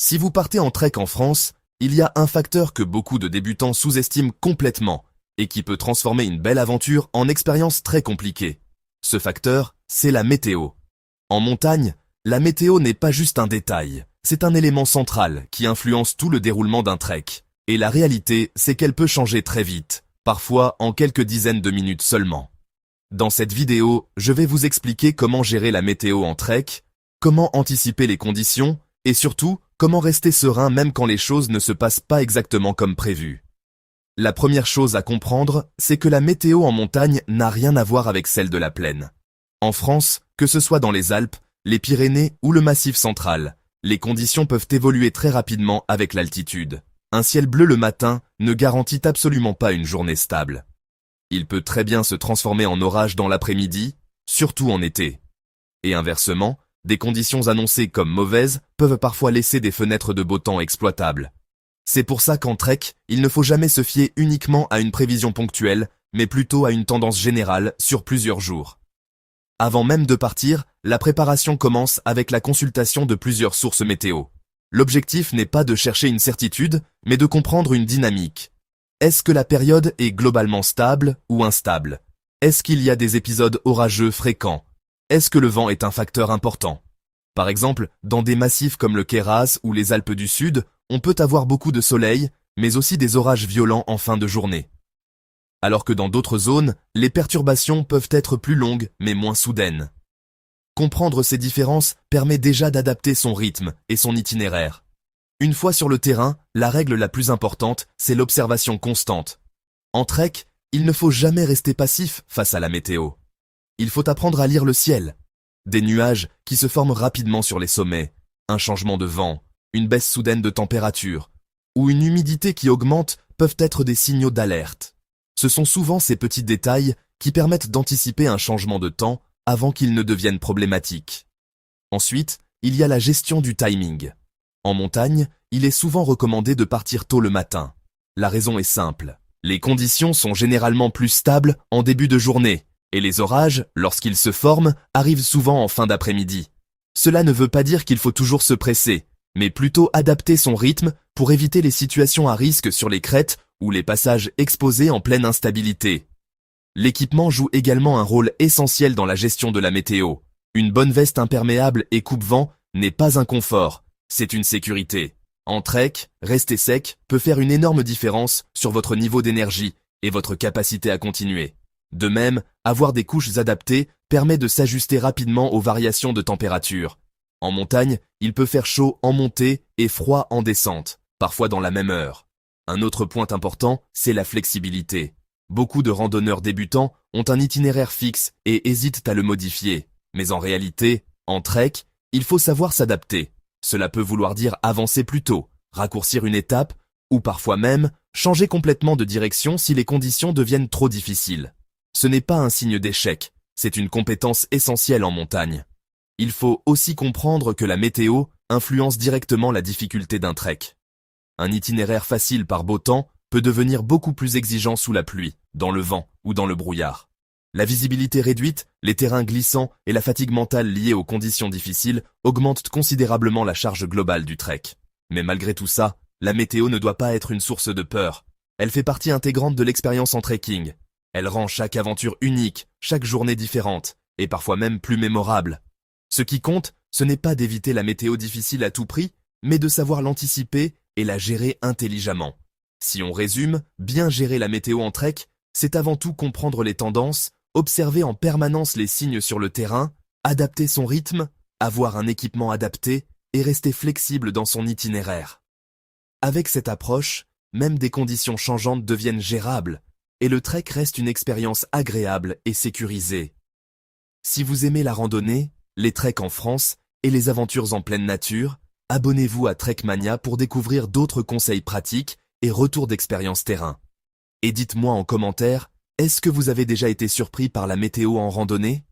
Si vous partez en trek en France, il y a un facteur que beaucoup de débutants sous-estiment complètement et qui peut transformer une belle aventure en expérience très compliquée. Ce facteur, c'est la météo. En montagne, la météo n'est pas juste un détail, c'est un élément central qui influence tout le déroulement d'un trek. Et la réalité, c'est qu'elle peut changer très vite, parfois en quelques dizaines de minutes seulement. Dans cette vidéo, je vais vous expliquer comment gérer la météo en trek, comment anticiper les conditions, et surtout, comment rester serein même quand les choses ne se passent pas exactement comme prévu. La première chose à comprendre, c'est que la météo en montagne n'a rien à voir avec celle de la plaine. En France, que ce soit dans les Alpes, les Pyrénées ou le Massif central, les conditions peuvent évoluer très rapidement avec l'altitude. Un ciel bleu le matin ne garantit absolument pas une journée stable. Il peut très bien se transformer en orage dans l'après-midi, surtout en été. Et inversement, des conditions annoncées comme mauvaises peuvent parfois laisser des fenêtres de beau temps exploitables. C'est pour ça qu'en trek, il ne faut jamais se fier uniquement à une prévision ponctuelle, mais plutôt à une tendance générale sur plusieurs jours. Avant même de partir, la préparation commence avec la consultation de plusieurs sources météo. L'objectif n'est pas de chercher une certitude, mais de comprendre une dynamique. Est-ce que la période est globalement stable ou instable? Est-ce qu'il y a des épisodes orageux fréquents? Est-ce que le vent est un facteur important? Par exemple, dans des massifs comme le Queyras ou les Alpes du Sud, on peut avoir beaucoup de soleil, mais aussi des orages violents en fin de journée. Alors que dans d'autres zones, les perturbations peuvent être plus longues, mais moins soudaines. Comprendre ces différences permet déjà d'adapter son rythme et son itinéraire. Une fois sur le terrain, la règle la plus importante, c'est l'observation constante. En trek, il ne faut jamais rester passif face à la météo. Il faut apprendre à lire le ciel. Des nuages qui se forment rapidement sur les sommets, un changement de vent, une baisse soudaine de température, ou une humidité qui augmente peuvent être des signaux d'alerte. Ce sont souvent ces petits détails qui permettent d'anticiper un changement de temps avant qu'il ne devienne problématique. Ensuite, il y a la gestion du timing. En montagne, il est souvent recommandé de partir tôt le matin. La raison est simple. Les conditions sont généralement plus stables en début de journée, et les orages, lorsqu'ils se forment, arrivent souvent en fin d'après-midi. Cela ne veut pas dire qu'il faut toujours se presser, mais plutôt adapter son rythme pour éviter les situations à risque sur les crêtes ou les passages exposés en pleine instabilité. L'équipement joue également un rôle essentiel dans la gestion de la météo. Une bonne veste imperméable et coupe-vent n'est pas un confort, c'est une sécurité. En trek, rester sec peut faire une énorme différence sur votre niveau d'énergie et votre capacité à continuer. De même, avoir des couches adaptées permet de s'ajuster rapidement aux variations de température. En montagne, il peut faire chaud en montée et froid en descente, parfois dans la même heure. Un autre point important, c'est la flexibilité. Beaucoup de randonneurs débutants ont un itinéraire fixe et hésitent à le modifier. Mais en réalité, en trek, il faut savoir s'adapter. Cela peut vouloir dire avancer plus tôt, raccourcir une étape, ou parfois même changer complètement de direction si les conditions deviennent trop difficiles. Ce n'est pas un signe d'échec, c'est une compétence essentielle en montagne. Il faut aussi comprendre que la météo influence directement la difficulté d'un trek. Un itinéraire facile par beau temps peut devenir beaucoup plus exigeant sous la pluie, dans le vent ou dans le brouillard. La visibilité réduite, les terrains glissants et la fatigue mentale liée aux conditions difficiles augmentent considérablement la charge globale du trek. Mais malgré tout ça, la météo ne doit pas être une source de peur. Elle fait partie intégrante de l'expérience en trekking. Elle rend chaque aventure unique, chaque journée différente, et parfois même plus mémorable. Ce qui compte, ce n'est pas d'éviter la météo difficile à tout prix, mais de savoir l'anticiper et la gérer intelligemment. Si on résume, bien gérer la météo en trek, c'est avant tout comprendre les tendances, observer en permanence les signes sur le terrain, adapter son rythme, avoir un équipement adapté et rester flexible dans son itinéraire. Avec cette approche, même des conditions changeantes deviennent gérables, et le trek reste une expérience agréable et sécurisée. Si vous aimez la randonnée, les treks en France et les aventures en pleine nature, abonnez-vous à Trekmania pour découvrir d'autres conseils pratiques et retours d'expérience terrain. Et dites-moi en commentaire, est-ce que vous avez déjà été surpris par la météo en randonnée ?